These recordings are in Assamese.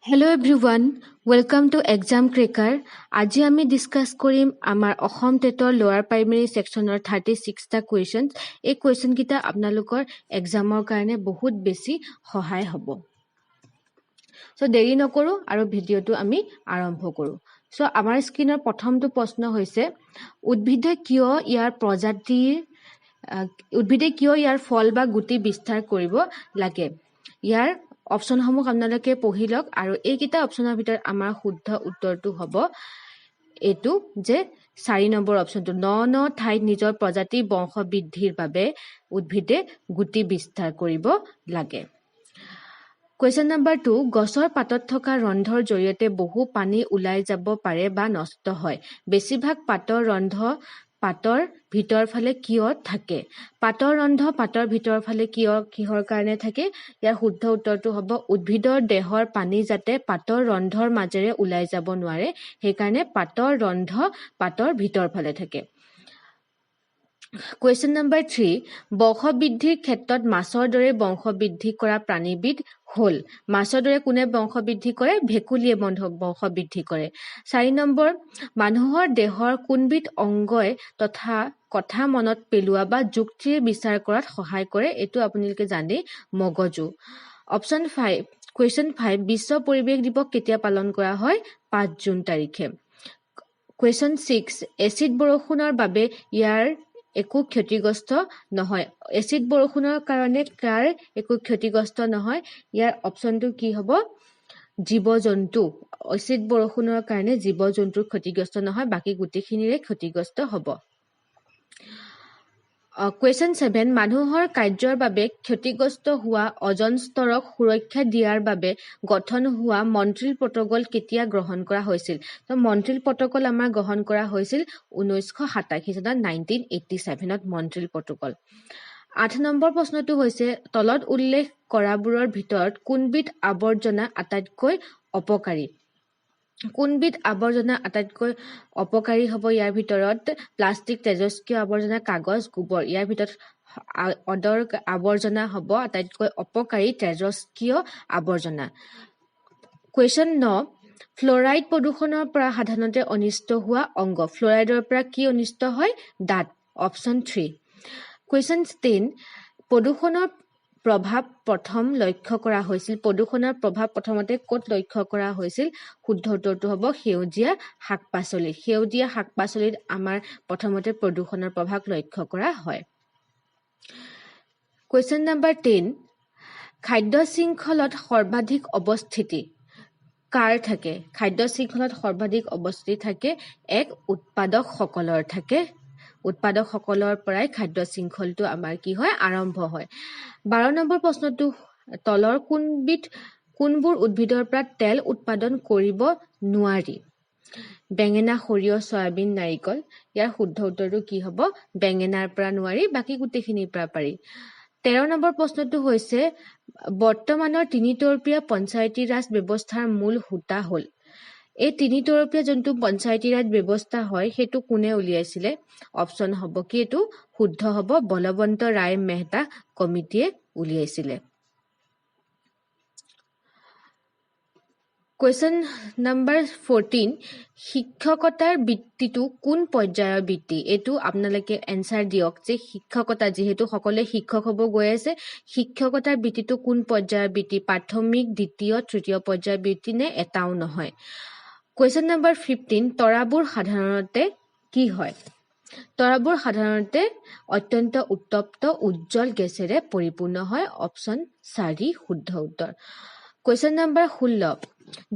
Hello everyone, welcome to Exam Cracker. আজি আমি ডিসকাস কৰিম আমাৰ অসম টেটৰ লোৱাৰ প্ৰাইমেৰী সেকশনৰ 36 টা কোৱেশ্চনছ। এই কোৱেশ্চন কিটা আপোনালোকৰ এক্সামৰ কাৰণে বহুত বেছি সহায় হ'ব। সো দেৰি নকৰো আৰু ভিডিওটো আমি আৰম্ভ কৰো। সো আমাৰ স্ক্ৰিনৰ প্ৰথমটো প্ৰশ্ন হৈছে উদ্ভিদে কিয় ইয়াৰ ফল বা গুটি বিস্তাৰ কৰিব লাগে। ইয়াৰ অপশনসমূহ আপোনালোকে পঢ়ি লওক আৰু এইকেইটা অপশনৰ ভিতৰত আমাৰ শুদ্ধ উত্তৰটো হ'ব এটো যে 4 নম্বৰ অপশনটো ন ঠাইত নিজৰ প্ৰজাতি বংশ বৃদ্ধিৰ বাবে উদ্ভিদে গুটি বিস্তাৰ কৰিব লাগে। Question number 2 গছৰ পাতত থকা ৰন্ধৰ জৰিয়তে বহু পানী ওলাই যাব পাৰে বা নষ্ট হয়। বেছিভাগ পাতৰ ৰন্ধ পাতৰ ভিতৰ ফালে কিয় থাকে। পাতৰ ৰন্ধ পাতৰ ভিতৰ ফালে কিহৰ কাৰণে থাকে। ইয়াৰ শুদ্ধ উত্তৰটো হ'ব উদ্ভিদৰ দেহৰ পানী যাতে পাতৰ ৰন্ধৰ মাজেৰে ওলাই যাব নোৱাৰে সেইকাৰণে পাতৰ ৰন্ধ পাতৰ ভিতৰ ফালে থাকে। Question number 3 বংশবৃদ্ধিৰ ক্ষেত্ৰত মাছৰ দৰে বংশবৃদ্ধি কৰা প্ৰাণীবিধ হল। মাছৰ দৰে কোনে বংশবৃদ্ধি কৰে। ভেকুলীয়ে বংশবৃদ্ধি কৰে। 4 নম্বৰ মানুহৰ দেহৰ কোনবিধ অংগই কথা মনত পেলোৱা বা যুক্তিৰে বিচাৰ কৰাত সহায় কৰে। এটো আপোনালোকে জানে মগজু। অপশন 5 Question 5 বিশ্ব পৰিৱেশ দিৱস কেতিয়া পালন কৰা হয় 5 জুন তাৰিখে। Question 6 এচিড বৰষুণৰ বাবে ইয়াৰ একো ক্ষতিগ্ৰস্ত নহয়। এচিড বৰষুণৰ কাৰণে কাৰ একো ক্ষতিগ্ৰস্ত নহয়। ইয়াৰ অপশনটো কি হ'ব জীৱ-জন্তু। এচিড বৰষুণৰ কাৰণে জীৱ-জন্তুৰ ক্ষতিগ্ৰস্ত নহয় বাকি গুটিখিনিৰে ক্ষতিগ্ৰস্ত হ'ব। Question 7 মানুহৰ কাৰ্যৰ বাবে ক্ষতিগ্ৰস্ত হোৱা অজন স্তৰক সুৰক্ষা দিয়াৰ বাবে গঠন হোৱা মন্ট্ৰিল প্ৰটকল কেতিয়া গ্ৰহণ কৰা হৈছিল। তো মন্ট্ৰিল প্ৰটকল আমাৰ গ্ৰহণ কৰা হৈছিল 1987 চনত 1987ত মন্ট্ৰিল প্ৰটকল। 8 নম্বৰ প্ৰশ্নটো হৈছে তলত উল্লেখ কৰাবোৰৰ ভিতৰত কোনবিধ আৱৰ্জনা আটাইতকৈ অপকাৰী। কোনবিধ আৱৰ্জনা আটাইতকৈ অপকাৰী হ'ব। ইয়াৰ ভিতৰত প্লাষ্টিক তেজস্ক্ৰিয় আৱৰ্জনা কাগজ গোবৰ। ইয়াৰ ভিতৰত আৱৰ্জনা হ'ব আটাইতকৈ অপকাৰী তেজস্ক্ৰিয় আৱৰ্জনা। Question 9 ফ্লোৰাইড প্ৰদূষণৰ পৰা সাধাৰণতে অনিষ্ট হোৱা অংগ। ফ্লোৰাইডৰ পৰা কি অনিষ্ট হয় দাঁত। অপশন 3 Question 10 প্ৰদূষণৰ প্ৰভাৱ প্ৰথমতে ক'ত লক্ষ্য কৰা হৈছিল। শুদ্ধ উত্তৰটো হ'ব সেউজীয়া শাক-পাচলি। সেউজীয়া শাক-পাচলিত আমাৰ প্ৰথমতে প্ৰদূষণৰ প্ৰভাৱ লক্ষ্য কৰা হয়। Question number 10 খাদ্য শৃংখলত সৰ্বাধিক অৱস্থিতি কাৰ থাকে। খাদ্য শৃংখলত সৰ্বাধিক অৱস্থিতি থাকে এক উৎপাদকসকলৰ থাকে। উৎপাদকসকলৰ পৰাই খাদ্য শৃংখলটো আমাৰ কি হয় আৰম্ভ হয়। 12 নম্বৰ প্ৰশ্নটো তলৰ কোনবোৰ উদ্ভিদৰ পৰা তেল উৎপাদন কৰিব নোৱাৰি। বেঙেনা সৰিয়হ সয়াবিন নাৰিকল। ইয়াৰ শুদ্ধ উত্তৰটো কি হ'ব বেঙেনাৰ পৰা নোৱাৰি বাকি গোটেইখিনিৰ পৰা পাৰি। 13 নম্বৰ প্ৰশ্নটো হৈছে বৰ্তমানৰ তিনিতৰপীয়া পঞ্চায়তী ৰাজ ব্যৱস্থাৰ মূল হোতা হ'ল। এই তিনিতৰপীয়া যোনটো পঞ্চায়তী ৰাজ ব্যৱস্থা হয় সেইটো কোনে উলিয়াইছিলে। অপশন হ'ব কি এইটো শুদ্ধ হ'ব বলৱন্ত ৰায় মেহতা কমিটিয়ে উলিয়াইছিলে। Question number 14 শিক্ষকতাৰ বৃত্তিটো কোন পৰ্যায়ৰ বৃত্তি। এইটো আপোনালোকে এনসাৰ দিয়ক যে শিক্ষকতা যিহেতু সকলোৱে শিক্ষক হ'ব গৈ আছে শিক্ষকতাৰ বৃত্তিটো কোন পৰ্যায়ৰ বৃত্তি। প্ৰাথমিক দ্বিতীয় তৃতীয় পৰ্যায়ৰ বৃত্তি নে এটাও নহয়। Question number 15 তৰাবোৰ সাধাৰণতে কি হয়। তৰাবোৰ সাধাৰণতে অত্যন্ত উত্তপ্ত উজ্জ্বল গেছেৰে পৰিপূৰ্ণ হয়। অপশন 4 শুদ্ধ উত্তৰ। Question number 16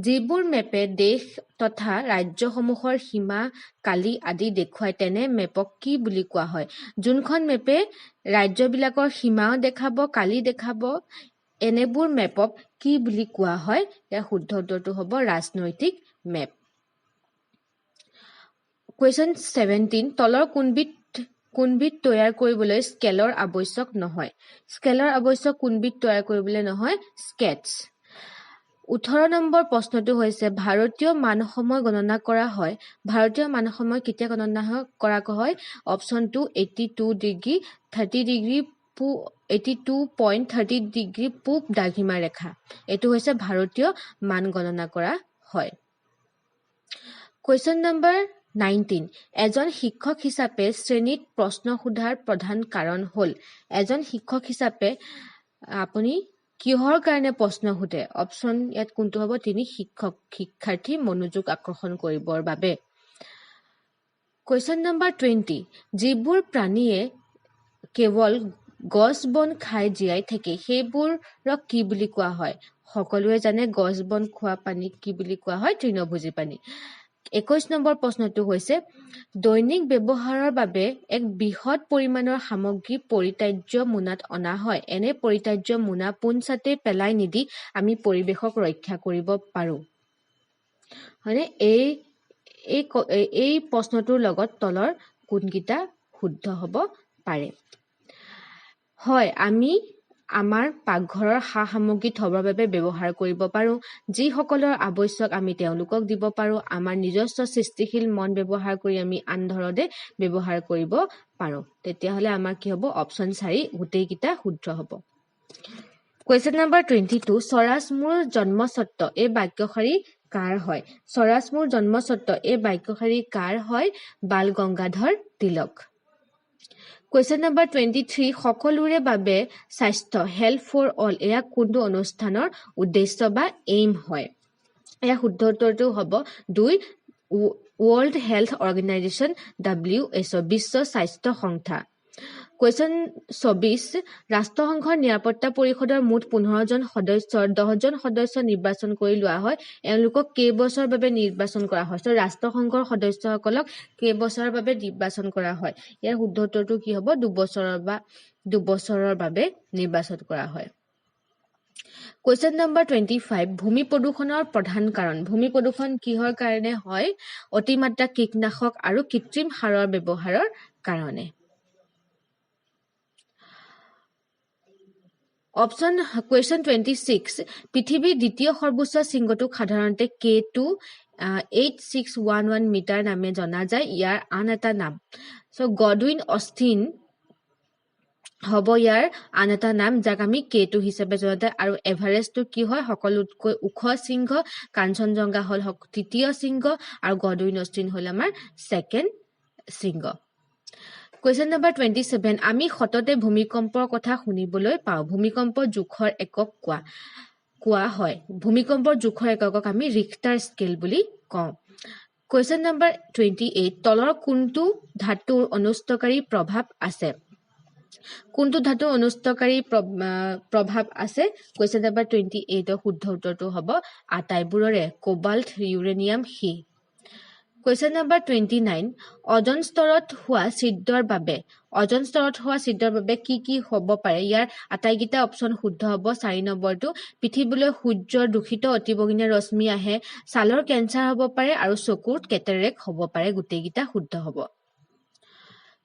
যিবোৰ মেপে দেশ তথা ৰাজ্যসমূহৰ সীমা কালি আদি দেখুৱায় তেনে মেপক কি বুলি কোৱা হয়। যোনখন মেপে ৰাজ্যবিলাকৰ সীমাও দেখাব কালি দেখাব এনেবোৰ মেপক কি বুলি কোৱা হয়। ইয়াৰ শুদ্ধ উত্তৰটো হ'ব ৰাজনৈতিক মেপ। Question 17 তলৰ কোনবিধ তৈয়াৰ কৰিবলৈ স্কেলৰ আৱশ্যক নহয়। স্কেলৰ আৱশ্যক কোনবিধ তৈয়াৰ কৰিবলৈ নহয় স্কেটছ। 18 নম্বৰ প্ৰশ্নটো হৈছে ভাৰতীয় মানসময় গণনা কৰা হয়। ভাৰতীয় মানসময় কেতিয়া গণনা কৰা হয়। অপশন 2 82 ডিগ্ৰী 30 ডিগ্ৰী 82.30 ডিগ্ৰী পূব দ্ৰাঘিমা ৰেখা এটো হৈছে ভাৰতীয় মান গণনা কৰা হয় Question number 19 এজন শিক্ষক হিচাপে শ্ৰেণীত প্ৰশ্ন সোধাৰ প্ৰধান কাৰণ হ'ল এজন শিক্ষক হিচাপে আপুনি কিহৰ কাৰণে প্ৰশ্ন সোধে অপচন ইয়াত কোনটো হ'ব তিনি শিক্ষাৰ্থী মনোযোগ আকৰ্ষণ কৰিবৰ বাবে Question number 20 যিবোৰ প্ৰাণীয়ে কেৱল গছ বন খাই জীয়াই থাকে সেইবোৰক কি বুলি কোৱা হয় সকলোৱে জানে গছ বন খোৱা পানী কি বুলি কোৱা হয় তৃণভোজী পানী 21 নম্বৰ প্ৰশ্নটো হৈছে দৈনিক ব্যৱহাৰৰ বাবে এক বৃহৎ পৰিমাণৰ সামগ্ৰী পৰিত্যাজ্য মোনাত অনা হয় এনে পৰিত্যাজ্য মোনা পোনছাতে পেলাই নিদি আমি পৰিৱেশক ৰক্ষা কৰিব পাৰো মানে এই প্ৰশ্নটোৰ লগত তলৰ কোনকিটা শুদ্ধ হ'ব পাৰে হয় আমি আমাৰ পাকঘৰৰ সামগ্ৰী থবৰ বাবে ব্যৱহাৰ কৰিব পাৰো যি সকলৰ আৱশ্যক আমি তেওঁলোকক দিব পাৰো আমাৰ নিজস্ব সৃষ্টিশীল মন ব্যৱহাৰ কৰি আমি আনধৰণে ব্যৱহাৰ কৰিব পাৰো তেতিয়া হলে আমাৰ কি হ'ব অপচন 4 গোটেই কিটা শুদ্ধ হ'ব Question number 22 স্বৰাজ মোৰ জন্মস্বত্ব এই বাক্যশাৰী কাৰ হয় স্বৰাজ মোৰ জন্মস্বত্ব এই বাক্যশাৰী কাৰ হয় বাল গংগাধৰ তিলক Question number 23 সকলোৰে বাবে স্বাস্থ্য হেল্থ ফৰ অল এয়া কোনটো অনুষ্ঠানৰ উদ্দেশ্য বা এইম হয় এয়া শুদ্ধ উত্তৰটো হ'ব 2 World Health Organization WHO বিশ্ব স্বাস্থ্য সংস্থা Question 24 ৰাষ্ট্ৰসংঘৰ নিৰাপত্তা পৰিষদৰ মুঠ 15 জন সদস্যৰ 10 জন সদস্য নিৰ্বাচন কৰি লোৱা হয় এওঁলোকক কেইবছৰৰ বাবে নিৰ্বাচন কৰা হয় ৰাষ্ট্ৰসংঘৰ সদস্যসকলক কেইবছৰৰ বাবে নিৰ্বাচন কৰা হয় ইয়াৰ শুদ্ধ উত্তৰটো কি হ'ব 2 বছৰৰ বাবে নিৰ্বাচন কৰা হয় Question number 25 ভূমি প্ৰদূষণৰ প্ৰধান কাৰণ ভূমি প্ৰদূষণ কিহৰ কাৰণে হয় অতিমাত্ৰা কীটনাশক আৰু কৃত্ৰিম সাৰৰ ব্যৱহাৰৰ কাৰণে Option Question 26 পৃথিৱীৰ দ্বিতীয় সৰ্বোচ্চ শৃংগটোক সাধাৰণতে K2 8611 মিটাৰ নামে জনা যায় ইয়াৰ আন এটা নাম গডউইন অষ্টিন হ'ব ইয়াৰ আন এটা নাম যাক আমি K2 হিচাপে জনা যায় আৰু এভাৰেষ্টটো কি হয় সকলোতকৈ ওখ শৃংগ কাঞ্চনজংঘা হ'ল তৃতীয় শৃংগ আৰু গডউইন অষ্টিন হ'ল আমাৰ সেকেন্ড শৃংগ Question number 27 আমি সততে ভূমিকম্পৰ কথা শুনিবলৈ পাওঁ ভূমিকম্প জোখৰ একক কোৱা হয় ভূমিকম্পৰ জোখৰ এককক আমি ৰিখটাৰ স্কেল বুলি কওঁ Question number 28 তলৰ কোনটো ধাতুৰ অনুষ্ঠকাৰী প্ৰভাৱ আছে কোনটো ধাতুৰ অনুষ্ঠকাৰী প্ৰভাৱ আছে Question number 28 ৰ শুদ্ধ উত্তৰটো হ'ব আটাইবোৰৰে কোবাল্ট ইউৰেনিয়াম সি Question number 29 অজন স্তৰত হোৱা ছিদ্ৰৰ বাবে কি হ'ব পাৰে ইয়াৰ আটাইকেইটা অপচন শুদ্ধ হ'ব 4 নম্বৰটো পৃথিৱীলৈ সূৰ্যৰ দূষিত অতিবেঙুনীয়া ৰশ্মি আহে ছালৰ কেঞ্চাৰ হ'ব পাৰে আৰু চকুৰ কেটাৰেক্ট হ'ব পাৰে গোটেইকেইটা শুদ্ধ হ'ব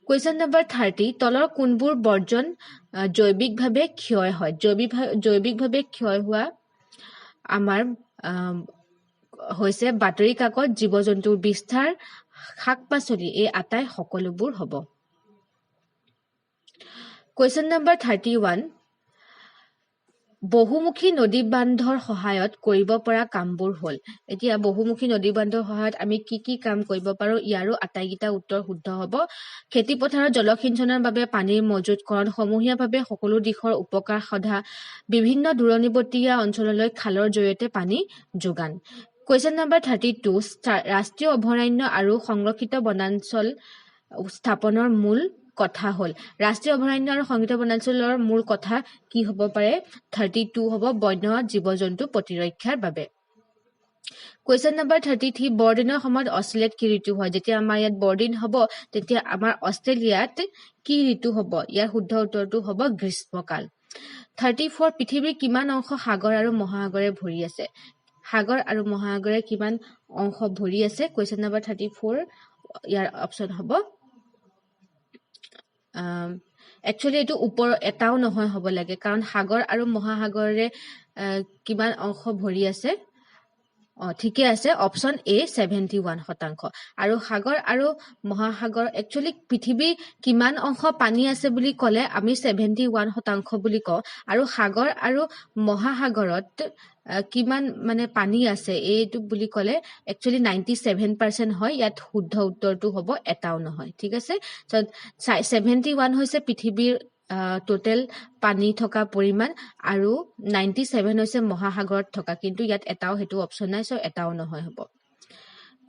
Question number 30 তলৰ কোনবোৰ বৰ্জন জৈৱিকভাৱে ক্ষয় হয় জৈৱিকভাৱে ক্ষয় হোৱা আমাৰ হৈছে বাতৰি কাকত জীৱ-জন্তুৰ বিস্তাৰ শাক-পাচলি এই আটাই সকলোবোৰ হ'ব Question number 31 বহুমুখী নদী বান্ধৰ সহায়ত কৰিব পৰা কামবোৰ হ'ল এতিয়া বহুমুখী নদী বান্ধৰ সহায়ত আমি কি কাম কৰিব পাৰো ইয়াৰো আটাইকেইটা উত্তৰ শুদ্ধ হ'ব খেতি পথাৰত জলসিঞ্চনৰ বাবে পানীৰ মজুতকৰণ সমূহীয়াভাৱে সকলো দিশৰ উপকাৰ সাধা বিভিন্ন দূৰণিবতীয়া অঞ্চললৈ খালৰ জৰিয়তে পানী যোগান Question number 32 ৰাষ্ট্ৰীয় অভয়াৰণ্য আৰু সংৰক্ষিত বনাঞ্চল স্থাপনৰ মূল কথা হ'ল ৰাষ্ট্ৰীয় অভয়াৰণ্য আৰু সংৰক্ষিত বনাঞ্চলৰ মূল কথা কি হ'ব পাৰে 32 হ'ব বন্য জীৱ-জন্তু প্ৰতিৰক্ষাৰ বাবে Question number 33 বৰদিনৰ সময়ত অষ্ট্ৰেলিয়াত কি ঋতু হয় যেতিয়া আমাৰ ইয়াত বৰদিন হ'ব তেতিয়া আমাৰ অষ্ট্ৰেলিয়াত কি ঋতু হ'ব ইয়াৰ শুদ্ধ উত্তৰটো হ'ব গ্ৰীষ্মকাল 34 পৃথিৱীৰ কিমান অংশ সাগৰ আৰু মহাসাগৰে ভৰি আছে সাগৰ আৰু মহাসাগৰে কিমান অংশ ভৰি আছে Question number 34 ইয়াৰ অপচন হ'ব একচুয়ালি এটো ওপৰ এটাও নহয় হ'ব লাগে কাৰণ সাগৰ আৰু মহাসাগৰে কিমান অংশ ভৰি আছে ঠিকে আছে অপশন এ 71%। আৰু সাগৰ আৰু মহাসাগৰ একচুয়ালি পৃথিৱীৰ কিমান অংশ পানী আছে বুলি ক'লে আমি 71% বুলি কওঁ আৰু সাগৰ আৰু মহাসাগৰত কিমান মানে পানী আছে এইটো বুলি ক'লে একচুয়ালি 97% হয় ইয়াত শুদ্ধ উত্তৰটো হ'ব এটাও নহয় ঠিক আছে 71 হৈছে পৃথিৱীৰ টোটেল পানী থকা পৰিমাণ আৰু 97 হৈছে মহাসাগৰত থকা কিন্তু ইয়াত এটাও হেতু অপশন নাই সো এটাও নহয় হ'ব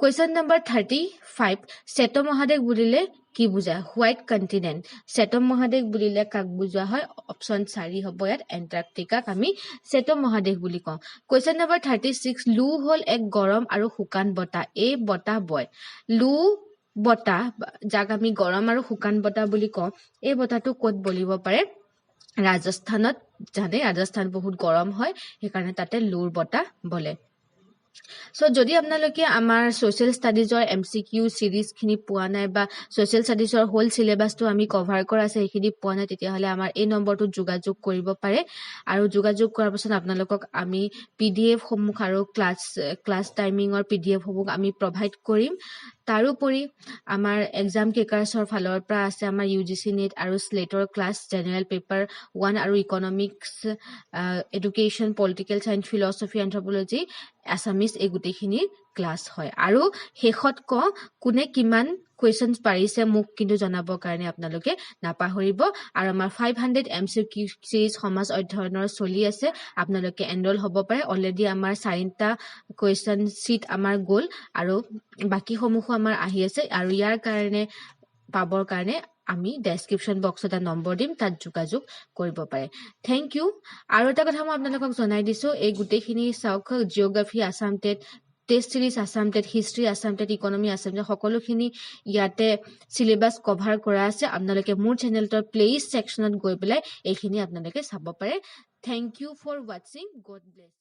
Question number 35 শ্বেত মহাদেশ বুলিলে কি বুজায় হোৱাইট কন্টিনেন্ট শ্বেত মহাদেশ বুলিলে কাক বুজোৱা হয় অপশন 4 হ'ব ইয়াত এন্টাৰ্কটিকাক আমি শ্বেত মহাদেশ বুলি কওঁ Question number 36 লু হল এক গৰম আৰু শুকান বতাহ এই বতাহ বয় লু বতাহ যাক আমি গৰম আৰু শুকান বতাহ বুলি কওঁ এই বতাহটো ক'ত বলিব পাৰে ৰাজস্থানত জানে ৰাজস্থান বহুত গৰম হয় সেইকাৰণে তাতে লুৰ বতাহ বলে সো যদি আপোনালোকে আমাৰ সোশ্যাল ষ্টাডিজৰ এমসিকিউ সিৰিজ খিনি পোৱা নাই বা সোশ্যাল ষ্টাডিজৰ হোল সিলেবাসটো আমি কভাৰ কৰা আছে সেইখিনি পোৱা নাই তেতিয়াহলে আমাৰ এই নম্বৰটো যোগাযোগ কৰিব পাৰে আৰু যোগাযোগ কৰাৰ পাছত আপোনালোকক আমি পিডিএফ সমূহ আৰু ক্লাছ টাইমিংৰ পিডিএফ সমূহ আমি প্ৰভাইড কৰিম তাৰোপৰি আমাৰ এক্সাম কেকাৰ্ছৰ ফালৰ পৰা আছে আমাৰ ইউজিসি নেট আৰু স্লেটৰ ক্লাছ জেনাৰেল পেপাৰ 1 আৰু economics education political science philosophy anthropology Assamese এই গুটেখিনি ক্লাস হয় আৰু শেষত ক কোনে কিমান কোৱেশ্চনছ পাৰিছে মোক কিন্তু জনাবৰ কাৰণে আপোনালোকে নাপাহৰিব আৰু আমাৰ 500 এমসিকিউ সিৰিজ সমাজ অধ্যয়নৰ চলি আছে আপোনালোকে এনৰোল হ'ব পাৰে অলৰেডি আমাৰ 4টা কোৱেশ্চন শীট আমাৰ গ'ল আৰু বাকি সমূহ আমাৰ আহি আছে আৰু ইয়াৰ কাৰণে পাবৰ কাৰণে আমি ডেসক্ৰিপশন বক্সত নম্বৰ দিম তাত যোগাযোগ কৰিব পাৰে থ্যাংক ইউ আৰু এটা কথা মই আপোনালোকক জনাই দিছো এই গুটেখিনি চাওক জিওগ্ৰাফি আসামটেট টেষ্ট সিৰিজ আসামটেট হিষ্ট্ৰী আসামটেট ইকনমি আসামটেট সকলোখিনি ইয়াতে সিলেবাস কভাৰ কৰা আছে আপোনালোকে মোৰ চেনেলটোৰ প্লেলিষ্ট সেকশনত গৈ পেলাই এইখিনি আপোনালোকে চাব পাৰে thank you for watching God bless